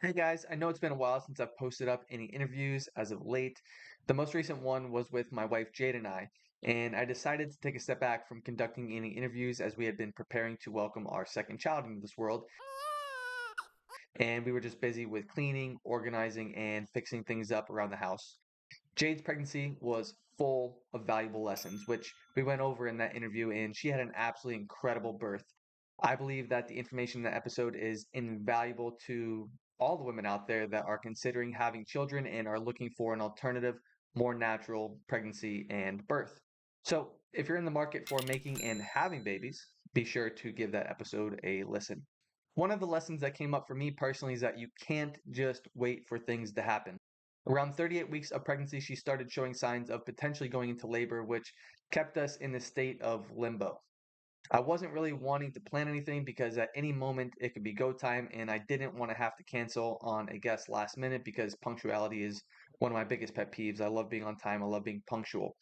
Hey guys, I know it's been a while since I've posted up any interviews as of late. The most recent one was with my wife Jade and I decided to take a step back from conducting any interviews as we had been preparing to welcome our second child into this world, and we were just busy with cleaning, organizing, and fixing things up around the house. Jade's pregnancy was full of valuable lessons, which we went over in that interview, and she had an absolutely incredible birth. I believe that the information in that episode is invaluable to all the women out there that are considering having children and are looking for an alternative, more natural pregnancy and birth. So, if you're in the market for making and having babies, be sure to give that episode a listen. One of the lessons that came up for me personally is that you can't just wait for things to happen. Around 38 weeks of pregnancy, she started showing signs of potentially going into labor, which kept us in a state of limbo. I wasn't really wanting to plan anything because at any moment it could be go time, and I didn't want to have to cancel on a guest last minute because punctuality is one of my biggest pet peeves. I love being on time, I love being punctual.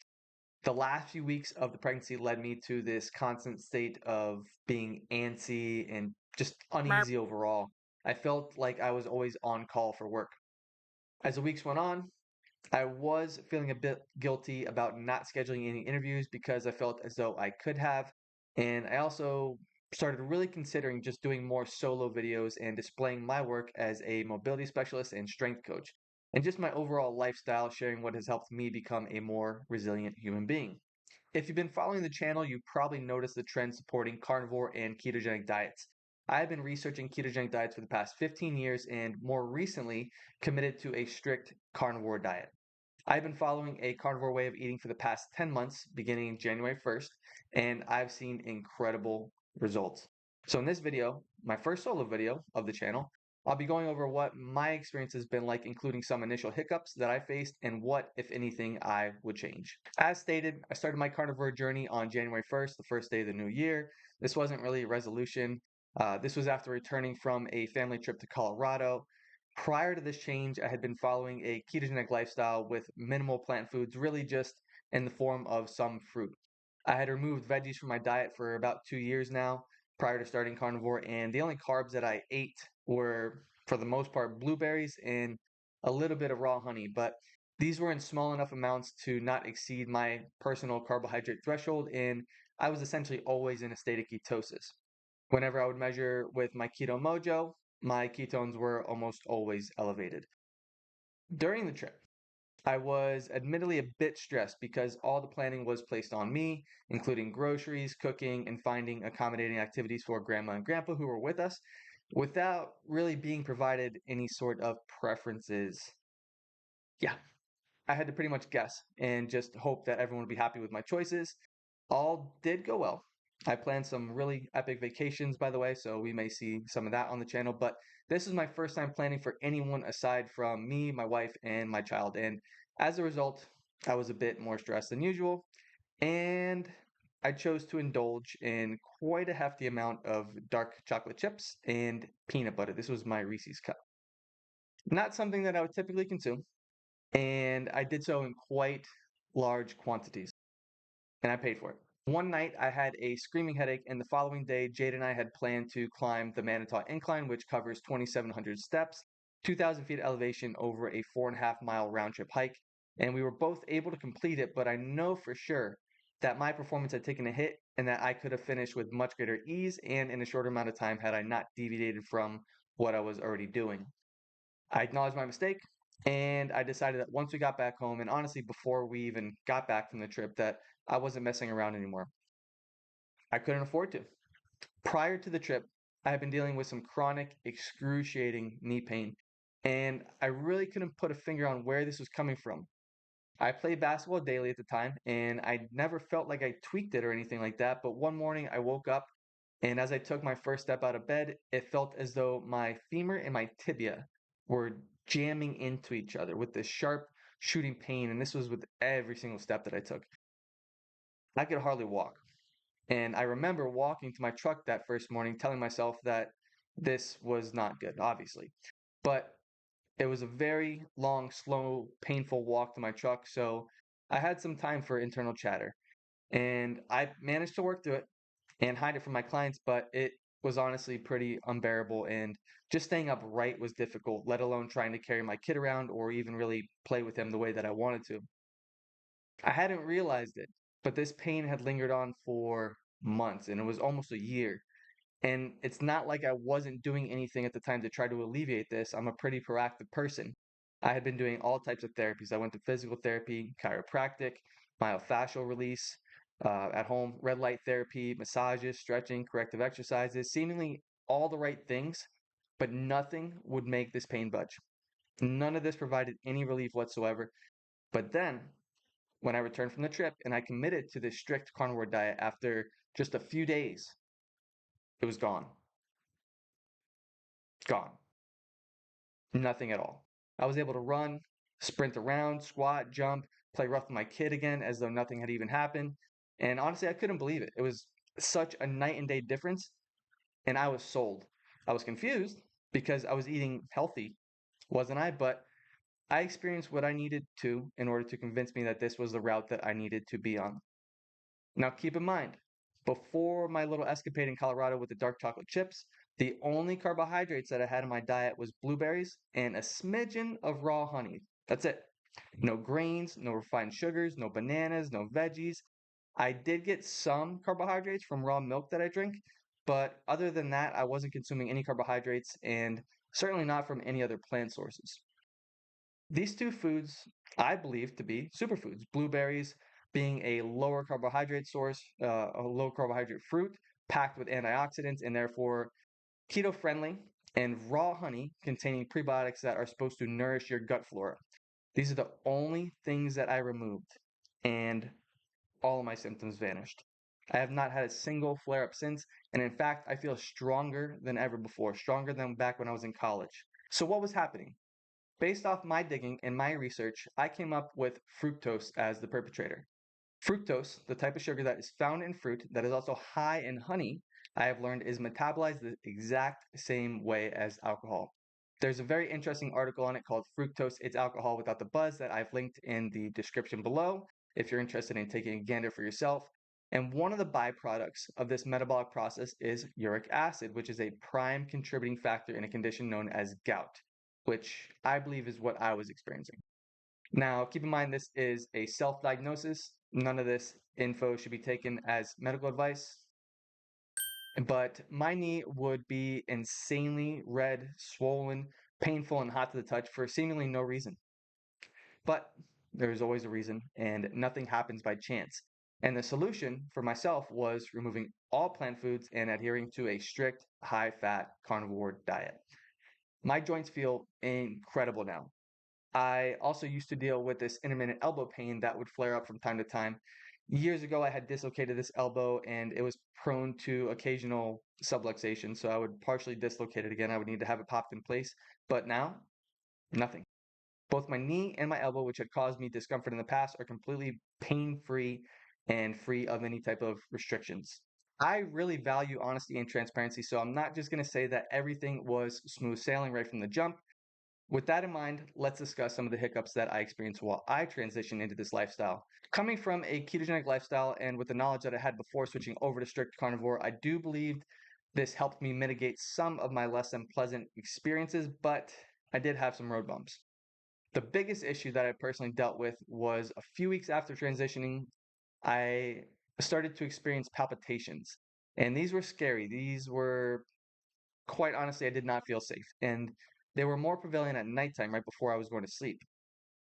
The last few weeks of the pregnancy led me to this constant state of being antsy and just uneasy overall. I felt like I was always on call for work. As the weeks went on, I was feeling a bit guilty about not scheduling any interviews because I felt as though I could have. And I also started really considering just doing more solo videos and displaying my work as a mobility specialist and strength coach, and just my overall lifestyle, sharing what has helped me become a more resilient human being. If you've been following the channel, you probably noticed the trend supporting carnivore and ketogenic diets. I've been researching ketogenic diets for the past 15 years and more recently committed to a strict carnivore diet. I've been following a carnivore way of eating for the past 10 months, beginning January 1st, and I've seen incredible results. So, in this video, my first solo video of the channel, I'll be going over what my experience has been like, including some initial hiccups that I faced and what, if anything, I would change. As stated, I started my carnivore journey on January 1st, the first day of the new year. This wasn't really a resolution. This was after returning from a family trip to Colorado. Prior to this change, I had been following a ketogenic lifestyle with minimal plant foods, really just in the form of some fruit. I had removed veggies from my diet for about 2 years now prior to starting carnivore, and the only carbs that I ate were, for the most part, blueberries and a little bit of raw honey. But these were in small enough amounts to not exceed my personal carbohydrate threshold, and I was essentially always in a state of ketosis. Whenever I would measure with my Keto Mojo, my ketones were almost always elevated. During the trip, I was admittedly a bit stressed because all the planning was placed on me, including groceries, cooking, and finding accommodating activities for grandma and grandpa who were with us, without really being provided any sort of preferences. Yeah, I had to pretty much guess and just hope that everyone would be happy with my choices. All did go well. I planned some really epic vacations, by the way, so we may see some of that on the channel. But this is my first time planning for anyone aside from me, my wife, and my child. And as a result, I was a bit more stressed than usual. And I chose to indulge in quite a hefty amount of dark chocolate chips and peanut butter. This was my Reese's cup. Not something that I would typically consume, and I did so in quite large quantities, and I paid for it. One night I had a screaming headache, and the following day, Jade and I had planned to climb the Manitou Incline, which covers 2,700 steps, 2,000 feet elevation over a 4.5 mile round trip hike. And we were both able to complete it, but I know for sure that my performance had taken a hit and that I could have finished with much greater ease and in a shorter amount of time had I not deviated from what I was already doing. I acknowledged my mistake, and I decided that once we got back home, and honestly, before we even got back from the trip, that I wasn't messing around anymore. I couldn't afford to. Prior to the trip, I had been dealing with some chronic, excruciating knee pain, and I really couldn't put a finger on where this was coming from. I played basketball daily at the time, and I never felt like I tweaked it or anything like that. But one morning, I woke up, and as I took my first step out of bed, it felt as though my femur and my tibia were jamming into each other with this sharp shooting pain. And this was with every single step that I took. I could hardly walk. And I remember walking to my truck that first morning, telling myself that this was not good, obviously. But it was a very long, slow, painful walk to my truck. So I had some time for internal chatter. And I managed to work through it and hide it from my clients, but it was honestly pretty unbearable, and just staying upright was difficult, let alone trying to carry my kid around or even really play with him the way that I wanted to. I hadn't realized it, but this pain had lingered on for months, and it was almost a year. And it's not like I wasn't doing anything at the time to try to alleviate this. I'm a pretty proactive person. I had been doing all types of therapies. I went to physical therapy, chiropractic, myofascial release, at home, red light therapy, massages, stretching, corrective exercises, seemingly all the right things, but nothing would make this pain budge. None of this provided any relief whatsoever. But then, when I returned from the trip and I committed to this strict carnivore diet after just a few days, it was gone. Gone. Nothing at all. I was able to run, sprint around, squat, jump, play rough with my kid again as though nothing had even happened. And honestly, I couldn't believe it. It was such a night and day difference, and I was sold. I was confused because I was eating healthy, wasn't I? But I experienced what I needed to in order to convince me that this was the route that I needed to be on. Now, keep in mind, before my little escapade in Colorado with the dark chocolate chips, the only carbohydrates that I had in my diet was blueberries and a smidgen of raw honey. That's it. No grains, no refined sugars, no bananas, no veggies. I did get some carbohydrates from raw milk that I drink, but other than that, I wasn't consuming any carbohydrates and certainly not from any other plant sources. These two foods I believe to be superfoods. Blueberries being a lower carbohydrate source, a low carbohydrate fruit packed with antioxidants and therefore keto friendly, and raw honey containing prebiotics that are supposed to nourish your gut flora. These are the only things that I removed, and all of my symptoms vanished. I have not had a single flare up since, and in fact, I feel stronger than ever before, stronger than back when I was in college. So, what was happening? Based off my digging and my research, I came up with fructose as the perpetrator. Fructose, the type of sugar that is found in fruit that is also high in honey, I have learned is metabolized the exact same way as alcohol. There's a very interesting article on it called Fructose It's Alcohol Without the Buzz that I've linked in the description below if you're interested in taking a gander for yourself. And one of the byproducts of this metabolic process is uric acid, which is a prime contributing factor in a condition known as gout, which I believe is what I was experiencing. Now, keep in mind this is a self-diagnosis. None of this info should be taken as medical advice. But my knee would be insanely red, swollen, painful, and hot to the touch for seemingly no reason. But there's always a reason, and nothing happens by chance. And the solution for myself was removing all plant foods and adhering to a strict, high fat carnivore diet. My joints feel incredible now. I also used to deal with this intermittent elbow pain that would flare up from time to time. Years ago, I had dislocated this elbow and it was prone to occasional subluxation. So I would partially dislocate it again. I would need to have it popped in place. But now, nothing. Both my knee and my elbow, which had caused me discomfort in the past, are completely pain free and free of any type of restrictions. I really value honesty and transparency. So I'm not just going to say that everything was smooth sailing right from the jump. With that in mind, let's discuss some of the hiccups that I experienced while I transitioned into this lifestyle. Coming from a ketogenic lifestyle and with the knowledge that I had before switching over to strict carnivore, I do believe this helped me mitigate some of my less than pleasant experiences, but I did have some road bumps. The biggest issue that I personally dealt with was a few weeks after transitioning, I started to experience palpitations. And these were scary. These were quite honestly, I did not feel safe. And they were more prevalent at nighttime, right before I was going to sleep.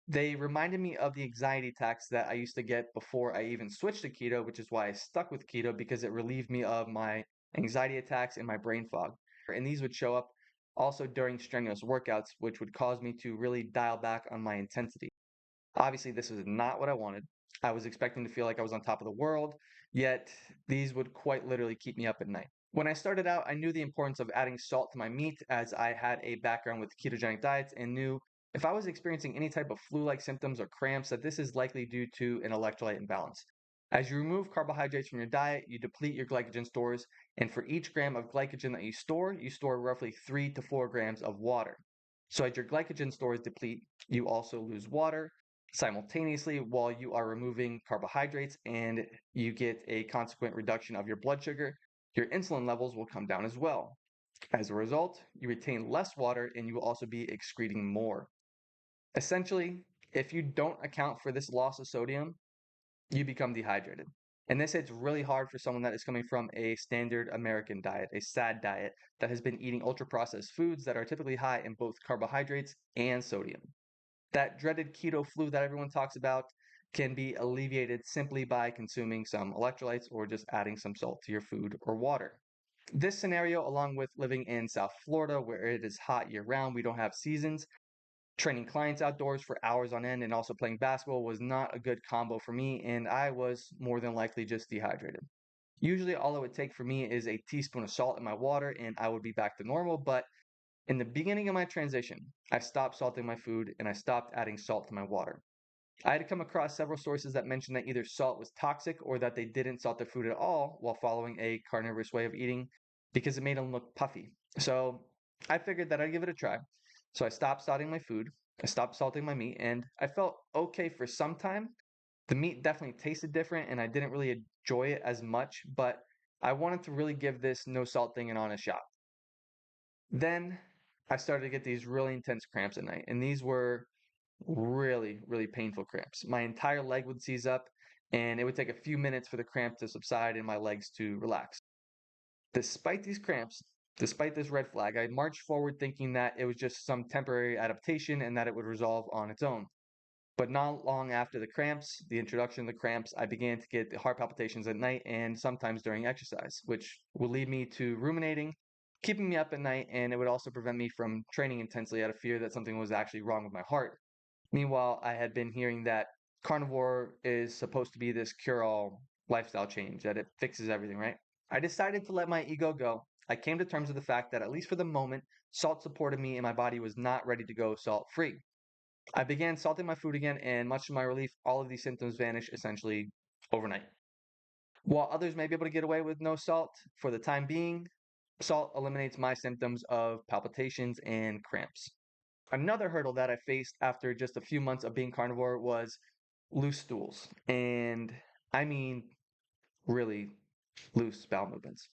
They reminded me of the anxiety attacks that I used to get before I even switched to keto, which is why I stuck with keto because it relieved me of my anxiety attacks and my brain fog. And these would show up also during strenuous workouts, which would cause me to really dial back on my intensity. Obviously, this was not what I wanted. I was expecting to feel like I was on top of the world, yet these would quite literally keep me up at night. When I started out, I knew the importance of adding salt to my meat as I had a background with ketogenic diets and knew if I was experiencing any type of flu-like symptoms or cramps that this is likely due to an electrolyte imbalance. As you remove carbohydrates from your diet, you deplete your glycogen stores, and for each gram of glycogen that you store roughly 3 to 4 grams of water. So as your glycogen stores deplete, you also lose water simultaneously while you are removing carbohydrates and you get a consequent reduction of your blood sugar Your insulin levels will come down as well. As a result, you retain less water and you will also be excreting more. Essentially, if you don't account for this loss of sodium, you become dehydrated. And this hits really hard for someone that is coming from a standard American diet, a SAD diet that has been eating ultra processed foods that are typically high in both carbohydrates and sodium. That dreaded keto flu that everyone talks about can be alleviated simply by consuming some electrolytes or just adding some salt to your food or water. This scenario, along with living in South Florida where it is hot year round, we don't have seasons, training clients outdoors for hours on end, and also playing basketball was not a good combo for me, and I was more than likely just dehydrated. Usually, all it would take for me is a teaspoon of salt in my water, and I would be back to normal. But in the beginning of my transition, I stopped salting my food and I stopped adding salt to my water. I had come across several sources that mentioned that either salt was toxic or that they didn't salt their food at all while following a carnivorous way of eating because it made them look puffy. So I figured that I'd give it a try. So I stopped salting my food, I stopped salting my meat, and I felt okay for some time. The meat definitely tasted different and I didn't really enjoy it as much, but I wanted to really give this no salt thing an honest shot. Then I started to get these really intense cramps at night, and these were really, really painful cramps. My entire leg would seize up, and it would take a few minutes for the cramp to subside and my legs to relax. Despite these cramps, despite this red flag, I marched forward thinking that it was just some temporary adaptation and that it would resolve on its own. But not long after the cramps, the introduction of the cramps, I began to get the heart palpitations at night and sometimes during exercise, which would lead me to ruminating, keeping me up at night, and it would also prevent me from training intensely out of fear that something was actually wrong with my heart. Meanwhile, I had been hearing that carnivore is supposed to be this cure-all lifestyle change, that it fixes everything, right? I decided to let my ego go. I came to terms with the fact that, at least for the moment, salt supported me and my body was not ready to go salt-free. I began salting my food again, and much to my relief, all of these symptoms vanished essentially overnight. While others may be able to get away with no salt for the time being, salt eliminates my symptoms of palpitations and cramps. Another hurdle that I faced after just a few months of being carnivore was loose stools. And I mean, really loose bowel movements.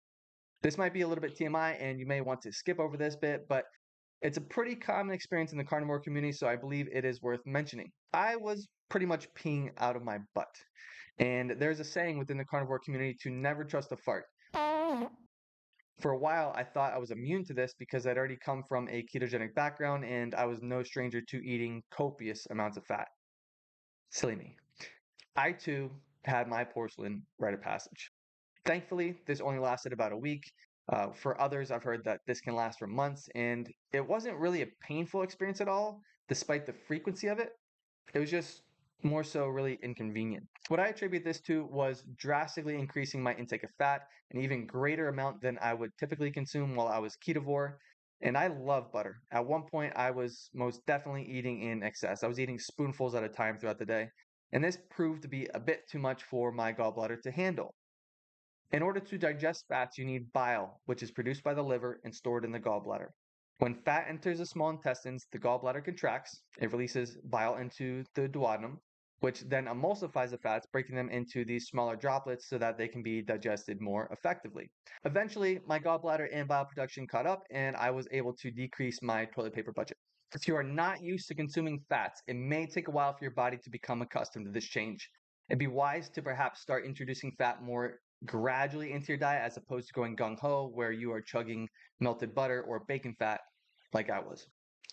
This might be a little bit TMI, and you may want to skip over this bit, but it's a pretty common experience in the carnivore community, so I believe it is worth mentioning. I was pretty much peeing out of my butt. And there's a saying within the carnivore community to never trust a fart. For a while, I thought I was immune to this because I'd already come from a ketogenic background and I was no stranger to eating copious amounts of fat. Silly me. I too had my porcelain rite of passage. Thankfully, this only lasted about a week. For others, I've heard that this can last for months, and it wasn't really a painful experience at all, despite the frequency of it. It was just more so really inconvenient. What I attribute this to was drastically increasing my intake of fat, an even greater amount than I would typically consume while I was ketovore. And I love butter. At one point, I was most definitely eating in excess. I was eating spoonfuls at a time throughout the day. And this proved to be a bit too much for my gallbladder to handle. In order to digest fats, you need bile, which is produced by the liver and stored in the gallbladder. When fat enters the small intestines, the gallbladder contracts. It releases bile into the duodenum, which then emulsifies the fats, breaking them into these smaller droplets so that they can be digested more effectively. Eventually, my gallbladder and bile production caught up, and I was able to decrease my toilet paper budget. If you are not used to consuming fats, it may take a while for your body to become accustomed to this change. It'd be wise to perhaps start introducing fat more gradually into your diet as opposed to going gung ho, where you are chugging melted butter or bacon fat like I was.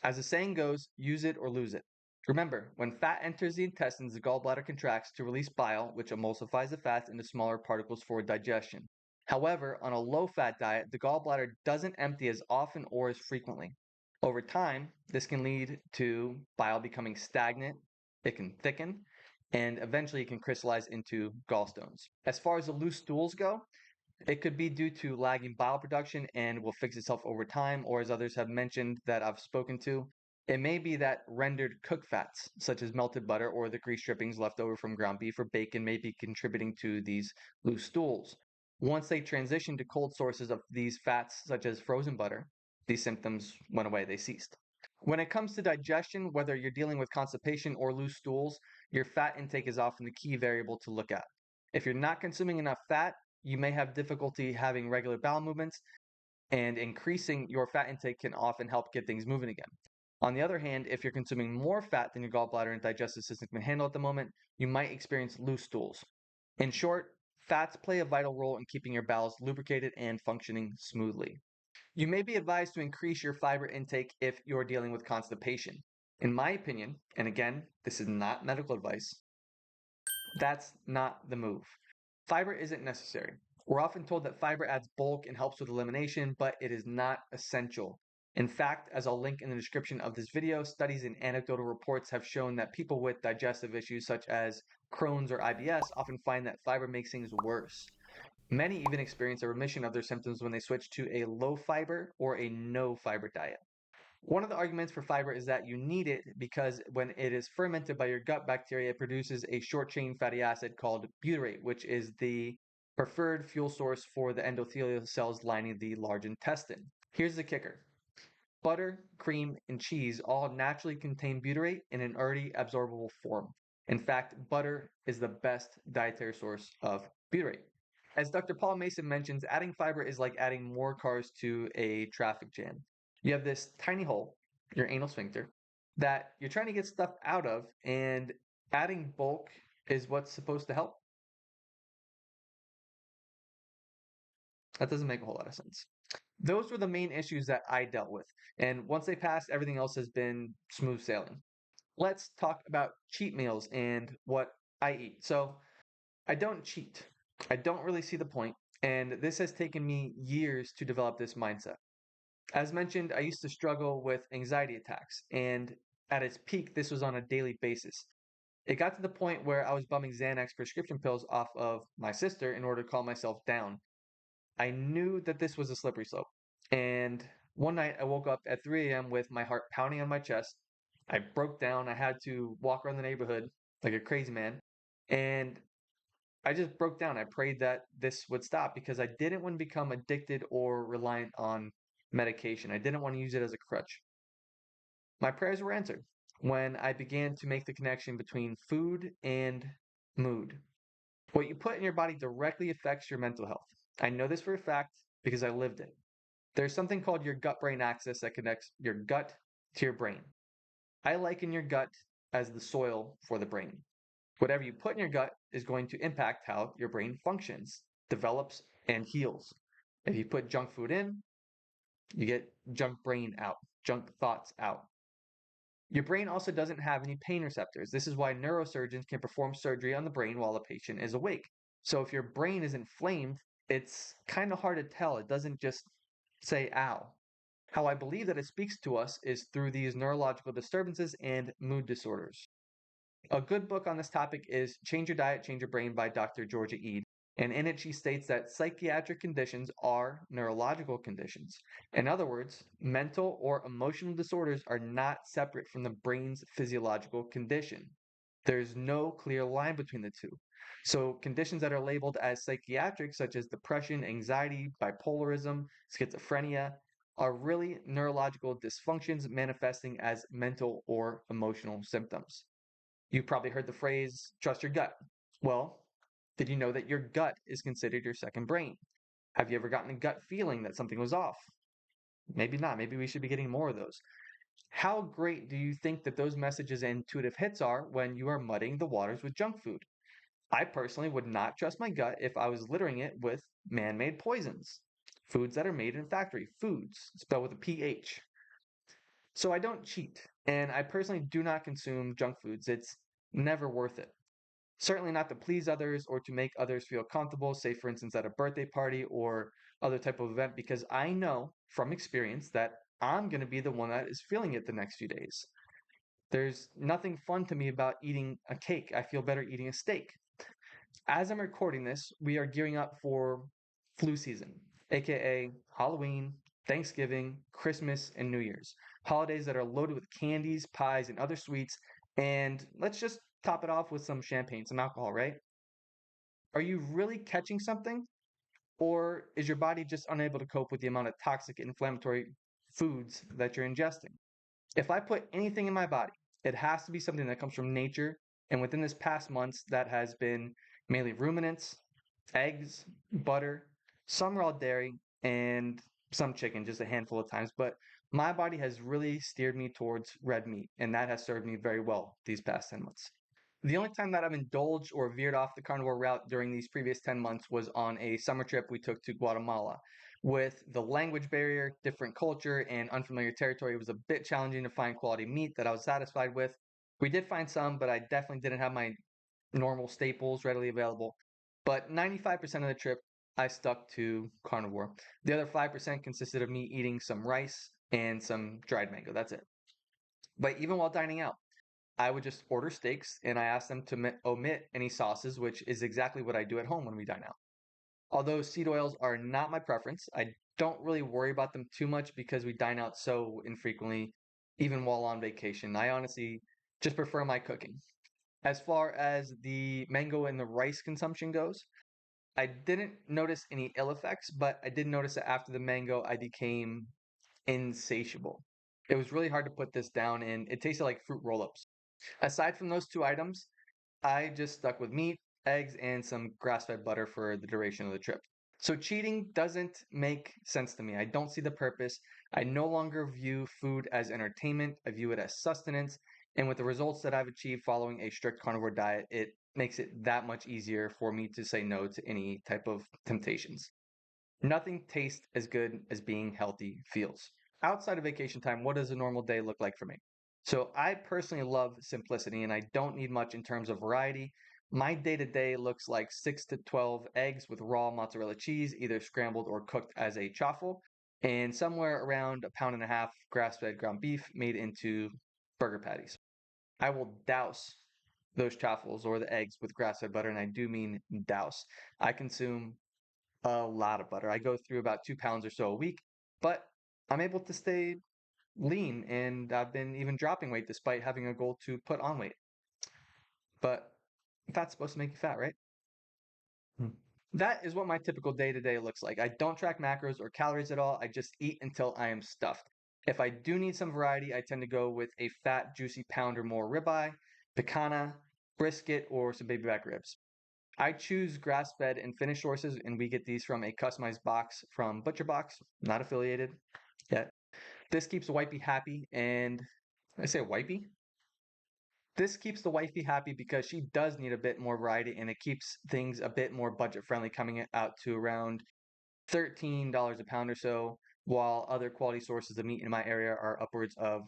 As the saying goes, use it or lose it. Remember, when fat enters the intestines, the gallbladder contracts to release bile, which emulsifies the fats into smaller particles for digestion. However, on a low fat diet, the gallbladder doesn't empty as often or as frequently. Over time, this can lead to bile becoming stagnant, it can thicken, and eventually it can crystallize into gallstones. As far as the loose stools go, it could be due to lagging bile production and will fix itself over time, or as others have mentioned that I've spoken to, it may be that rendered cooked fats, such as melted butter or the grease drippings left over from ground beef or bacon, may be contributing to these loose stools. Once they transition to cold sources of these fats, such as frozen butter, these symptoms went away, they ceased. When it comes to digestion, whether you're dealing with constipation or loose stools, your fat intake is often the key variable to look at. If you're not consuming enough fat, you may have difficulty having regular bowel movements, and increasing your fat intake can often help get things moving again. On the other hand, if you're consuming more fat than your gallbladder and digestive system can handle at the moment, you might experience loose stools. In short, fats play a vital role in keeping your bowels lubricated and functioning smoothly. You may be advised to increase your fiber intake if you're dealing with constipation. In my opinion, and again, this is not medical advice, that's not the move. Fiber isn't necessary. We're often told that fiber adds bulk and helps with elimination, but it is not essential. In fact, as I'll link in the description of this video, studies and anecdotal reports have shown that people with digestive issues such as Crohn's or IBS often find that fiber makes things worse. Many even experience a remission of their symptoms when they switch to a low fiber or a no fiber diet. One of the arguments for fiber is that you need it because when it is fermented by your gut bacteria, it produces a short chain fatty acid called butyrate, which is the preferred fuel source for the endothelial cells lining the large intestine. Here's the kicker: butter, cream, and cheese all naturally contain butyrate in an already absorbable form. In fact, butter is the best dietary source of butyrate. As Dr. Paul Mason mentions, adding fiber is like adding more cars to a traffic jam. You have this tiny hole, your anal sphincter, that you're trying to get stuff out of, and adding bulk is what's supposed to help. That doesn't make a whole lot of sense. Those were the main issues that I dealt with, and once they passed, everything else has been smooth sailing. Let's talk about cheat meals and what I eat. So, I don't cheat. I don't really see the point, and this has taken me years to develop this mindset. As mentioned, I used to struggle with anxiety attacks, and at its peak, this was on a daily basis. It got to the point where I was bumming Xanax prescription pills off of my sister in order to calm myself down. I knew that this was a slippery slope, and one night I woke up at 3 a.m. with my heart pounding on my chest. I broke down. I had to walk around the neighborhood like a crazy man, and I just broke down. I prayed that this would stop because I didn't want to become addicted or reliant on medication. I didn't want to use it as a crutch. My prayers were answered when I began to make the connection between food and mood. What you put in your body directly affects your mental health. I know this for a fact because I lived it. There's something called your gut brain axis that connects your gut to your brain. I liken your gut as the soil for the brain. Whatever you put in your gut is going to impact how your brain functions, develops, and heals. If you put junk food in, you get junk brain out, junk thoughts out. Your brain also doesn't have any pain receptors. This is why neurosurgeons can perform surgery on the brain while a patient is awake. So if your brain is inflamed, it's kind of hard to tell. It doesn't just say ow. How I believe that it speaks to us is through these neurological disturbances and mood disorders. A good book on this topic is Change Your Diet, Change Your Brain by Dr. Georgia Ede. And in it, she states that psychiatric conditions are neurological conditions. In other words, mental or emotional disorders are not separate from the brain's physiological condition. There's no clear line between the two. So, conditions that are labeled as psychiatric, such as depression, anxiety, bipolarism, schizophrenia, are really neurological dysfunctions manifesting as mental or emotional symptoms. You've probably heard the phrase, trust your gut. Well, did you know that your gut is considered your second brain? Have you ever gotten a gut feeling that something was off? Maybe not. Maybe we should be getting more of those. How great do you think that those messages and intuitive hits are when you are muddying the waters with junk food? I personally would not trust my gut if I was littering it with man made poisons, foods that are made in factory, foods spelled with a PH. So I don't cheat, and I personally do not consume junk foods. It's never worth it. Certainly not to please others or to make others feel comfortable, say for instance at a birthday party or other type of event, because I know from experience that I'm going to be the one that is feeling it the next few days. There's nothing fun to me about eating a cake. I feel better eating a steak. As I'm recording this, we are gearing up for flu season, aka Halloween, Thanksgiving, Christmas, and New Year's. Holidays that are loaded with candies, pies, and other sweets. And let's just top it off with some champagne, some alcohol, right? Are you really catching something? Or is your body just unable to cope with the amount of toxic inflammatory foods that you're ingesting? If I put anything in my body, it has to be something that comes from nature. And within this past months, that has been mainly ruminants, eggs, butter, some raw dairy, and some chicken, just a handful of times. But my body has really steered me towards red meat, and that has served me very well these past 10 months. The only time that I've indulged or veered off the carnivore route during these previous 10 months was on a summer trip we took to Guatemala. With the language barrier, different culture, and unfamiliar territory, it was a bit challenging to find quality meat that I was satisfied with. We did find some, but I definitely didn't have my normal staples readily available. But 95% of the trip, I stuck to carnivore. The other 5% consisted of me eating some rice and some dried mango. That's it. But even while dining out, I would just order steaks and I asked them to omit any sauces, which is exactly what I do at home when we dine out. Although seed oils are not my preference, I don't really worry about them too much because we dine out so infrequently, even while on vacation. I honestly just prefer my cooking. As far as the mango and the rice consumption goes, I didn't notice any ill effects, but I did notice that after the mango, I became insatiable. It was really hard to put this down, and it tasted like fruit roll-ups. Aside from those two items, I just stuck with meat, eggs, and some grass-fed butter for the duration of the trip. So cheating doesn't make sense to me. I don't see the purpose. I no longer view food as entertainment. I view it as sustenance. And with the results that I've achieved following a strict carnivore diet, it makes it that much easier for me to say no to any type of temptations. Nothing tastes as good as being healthy feels. Outside of vacation time, what does a normal day look like for me? So I personally love simplicity and I don't need much in terms of variety. My day to day looks like 6 to 12 eggs with raw mozzarella cheese, either scrambled or cooked as a chaffle, and somewhere around a pound and a half grass fed ground beef made into burger patties. I will douse those chaffles or the eggs with grass fed butter, and I do mean douse. I consume a lot of butter. I go through about 2 pounds or so a week, but I'm able to stay lean and I've been even dropping weight despite having a goal to put on weight. But fat's supposed to make you fat, right? Hmm. That is what my typical day to day looks like. I don't track macros or calories at all. I just eat until I am stuffed. If I do need some variety, I tend to go with a fat, juicy pound or more ribeye, picanha, brisket, or some baby back ribs. I choose grass fed and finished sources, and we get these from a customized box from Butcher Box, not affiliated yet. This keeps the wifey happy, and I say wifey? This keeps the wifey happy because she does need a bit more variety, and it keeps things a bit more budget friendly, coming out to around $13 a pound or so, while other quality sources of meat in my area are upwards of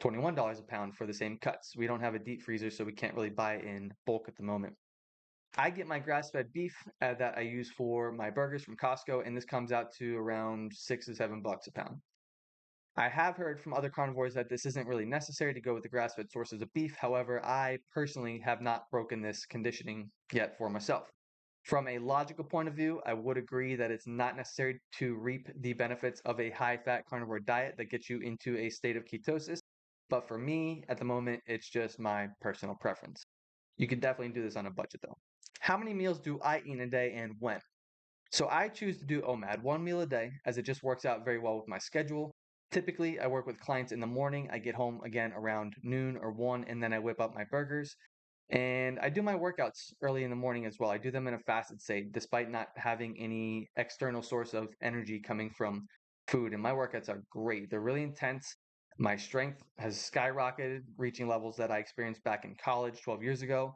$21 a pound for the same cuts. We don't have a deep freezer, so we can't really buy in bulk at the moment. I get my grass-fed beef that I use for my burgers from Costco, and this comes out to around $6 to $7 a pound. I have heard from other carnivores that this isn't really necessary to go with the grass-fed sources of beef. However, I personally have not broken this conditioning yet for myself. From a logical point of view, I would agree that it's not necessary to reap the benefits of a high-fat carnivore diet that gets you into a state of ketosis. But for me, at the moment, it's just my personal preference. You could definitely do this on a budget though. How many meals do I eat in a day and when? So I choose to do OMAD, one meal a day, as it just works out very well with my schedule. Typically, I work with clients in the morning. I get home again around noon or 1, and then I whip up my burgers. And I do my workouts early in the morning as well. I do them in a fasted state, despite not having any external source of energy coming from food. And my workouts are great. They're really intense. My strength has skyrocketed, reaching levels that I experienced back in college 12 years ago.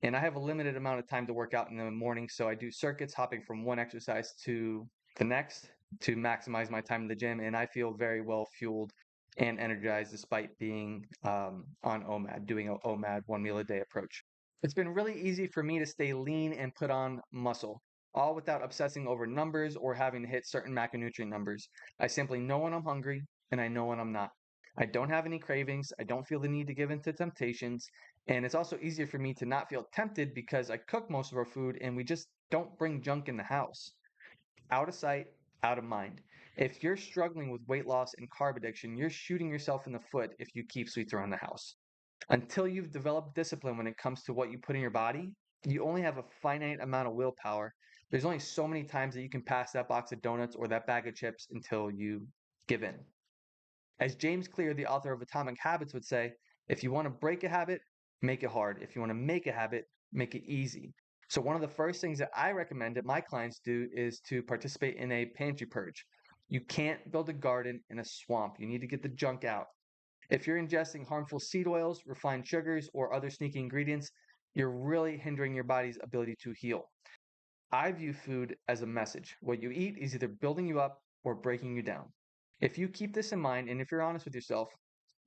And I have a limited amount of time to work out in the morning, so I do circuits hopping from one exercise to the next to maximize my time in the gym. And I feel very well fueled and energized despite being on OMAD, doing a OMAD one meal a day approach. It's been really easy for me to stay lean and put on muscle, all without obsessing over numbers or having to hit certain macronutrient numbers. I simply know when I'm hungry and I know when I'm not. I don't have any cravings. I don't feel the need to give in to temptations. And it's also easier for me to not feel tempted because I cook most of our food and we just don't bring junk in the house. Out of sight, out of mind. If you're struggling with weight loss and carb addiction, you're shooting yourself in the foot if you keep sweets around the house. Until you've developed discipline when it comes to what you put in your body, you only have a finite amount of willpower. There's only so many times that you can pass that box of donuts or that bag of chips until you give in. As James Clear, the author of Atomic Habits, would say, if you want to break a habit, make it hard. If you want to make a habit, make it easy. So one of the first things that I recommend that my clients do is to participate in a pantry purge. You can't build a garden in a swamp. You need to get the junk out. If you're ingesting harmful seed oils, refined sugars, or other sneaky ingredients, you're really hindering your body's ability to heal. I view food as a message. What you eat is either building you up or breaking you down. If you keep this in mind, and if you're honest with yourself,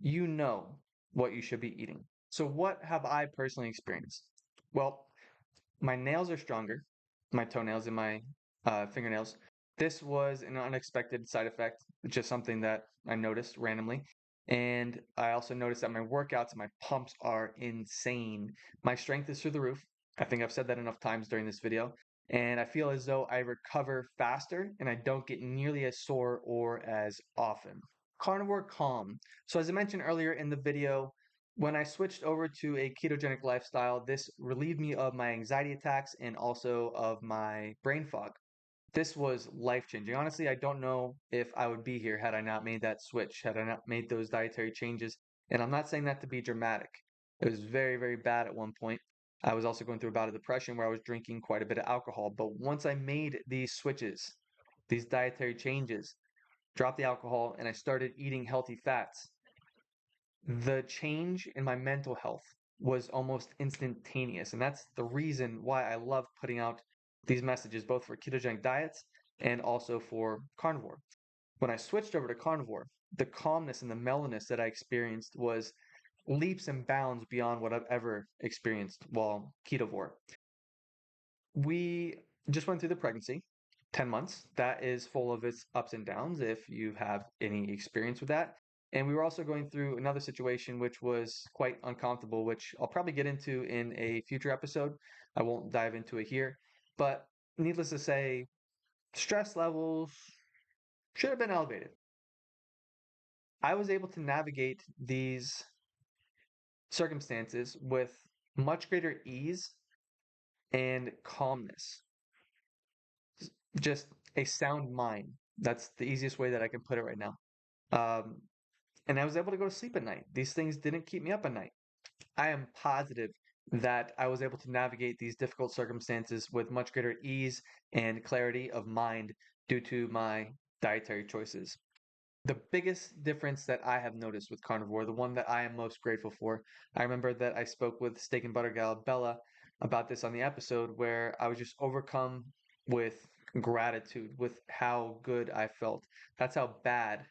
you know what you should be eating. So, what have I personally experienced? Well, my nails are stronger, my toenails and my fingernails. This was an unexpected side effect, just something that I noticed randomly. And I also noticed that my workouts and my pumps are insane. My strength is through the roof. I think I've said that enough times during this video. And I feel as though I recover faster and I don't get nearly as sore or as often. Carnivore Calm. So, as I mentioned earlier in the video, when I switched over to a ketogenic lifestyle, this relieved me of my anxiety attacks and also of my brain fog. This was life changing. Honestly, I don't know if I would be here had I not made that switch, had I not made those dietary changes. And I'm not saying that to be dramatic. It was very, very bad at one point. I was also going through a bout of depression where I was drinking quite a bit of alcohol. But once I made these switches, these dietary changes, dropped the alcohol, and I started eating healthy fats, the change in my mental health was almost instantaneous. And that's the reason why I love putting out these messages, both for ketogenic diets and also for carnivore. When I switched over to carnivore, the calmness and the mellowness that I experienced was leaps and bounds beyond what I've ever experienced while ketovore. We just went through the pregnancy, 10 months. That is full of its ups and downs if you have any experience with that. And we were also going through another situation which was quite uncomfortable, which I'll probably get into in a future episode. I won't dive into it here. But needless to say, stress levels should have been elevated. I was able to navigate these circumstances with much greater ease and calmness. Just a sound mind. That's the easiest way that I can put it right now. Um, and I was able to go to sleep at night. These things didn't keep me up at night. I am positive that I was able to navigate these difficult circumstances with much greater ease and clarity of mind due to my dietary choices. The biggest difference that I have noticed with carnivore, the one that I am most grateful for, I remember that I spoke with Steak and Butter gal Bella about this on the episode where I was just overcome with gratitude with how good I felt. That's how bad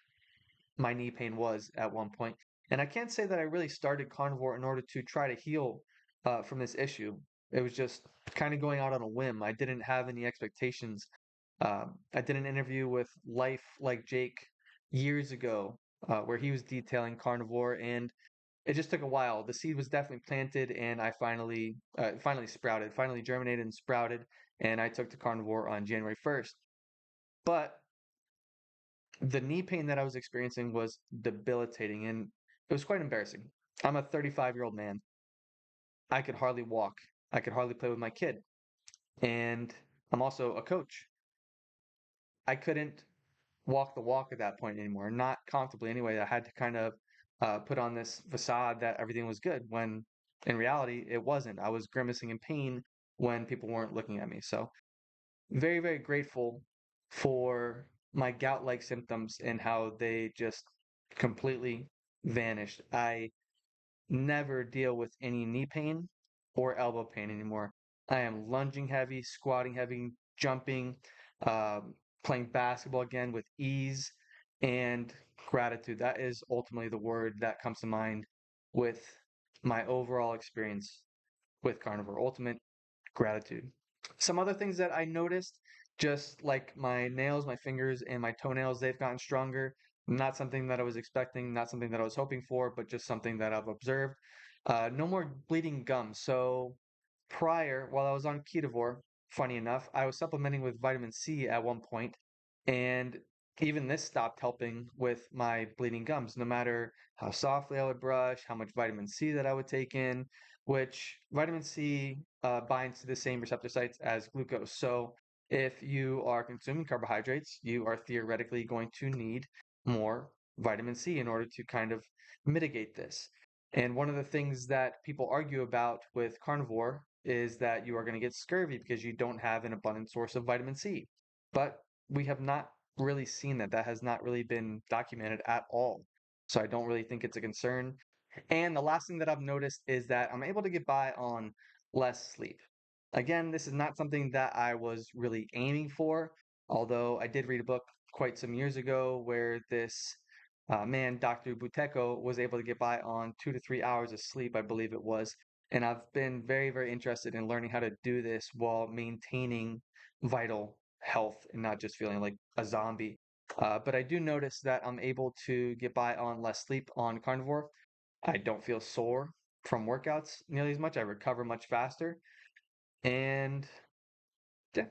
my knee pain was at one point. And I can't say that I really started carnivore in order to try to heal from this issue. It was just kind of going out on a whim. I didn't have any expectations. I did an interview with Life Like Jake years ago where he was detailing carnivore, and it just took a while. The seed was definitely planted, and I finally sprouted, finally germinated and sprouted, and I took to carnivore on January 1st. But the knee pain that I was experiencing was debilitating and it was quite embarrassing. I'm a 35-year-old man. I could hardly walk. I could hardly play with my kid. And I'm also a coach. I couldn't walk the walk at that point anymore, not comfortably anyway. I had to kind of put on this facade that everything was good when in reality it wasn't. I was grimacing in pain when people weren't looking at me. So very, very grateful for my gout-like symptoms and how they just completely vanished. I never deal with any knee pain or elbow pain anymore. I am lunging heavy, squatting heavy, jumping, playing basketball again with ease and gratitude. That is ultimately the word that comes to mind with my overall experience with carnivore. Ultimate gratitude. Some other things that I noticed, just like my nails, my fingers, and my toenails, they've gotten stronger. Not something that I was expecting, not something that I was hoping for, but just something that I've observed. No more bleeding gums. So prior, while I was on Ketovore, funny enough, I was supplementing with vitamin C at one point, and even this stopped helping with my bleeding gums, no matter how softly I would brush, how much vitamin C that I would take in, which vitamin C binds to the same receptor sites as glucose. So if you are consuming carbohydrates, you are theoretically going to need more vitamin C in order to kind of mitigate this. And one of the things that people argue about with carnivore is that you are going to get scurvy because you don't have an abundant source of vitamin C. But we have not really seen that. That has not really been documented at all. So I don't really think it's a concern. And the last thing that I've noticed is that I'm able to get by on less sleep. Again, this is not something that I was really aiming for, although I did read a book quite some years ago where this man, Dr. Buteyko, was able to get by on 2 to 3 hours of sleep, I believe it was. And I've been very, very interested in learning how to do this while maintaining vital health and not just feeling like a zombie. But I do notice that I'm able to get by on less sleep on carnivore. I don't feel sore from workouts nearly as much. I recover much faster. And yeah,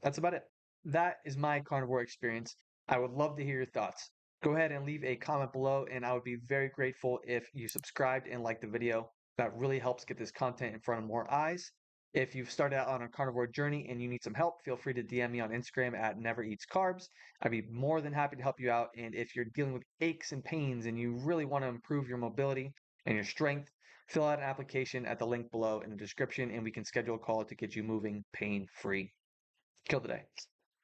that's about it. That is my carnivore experience. I would love to hear your thoughts. Go ahead and leave a comment below, and I would be very grateful if you subscribed and liked the video. That really helps get this content in front of more eyes. If you've started out on a carnivore journey and you need some help, feel free to DM me on Instagram at Never Eats Carbs. I'd be more than happy to help you out. And if you're dealing with aches and pains and you really want to improve your mobility and your strength, fill out an application at the link below in the description, and we can schedule a call to get you moving pain free. Kill the day.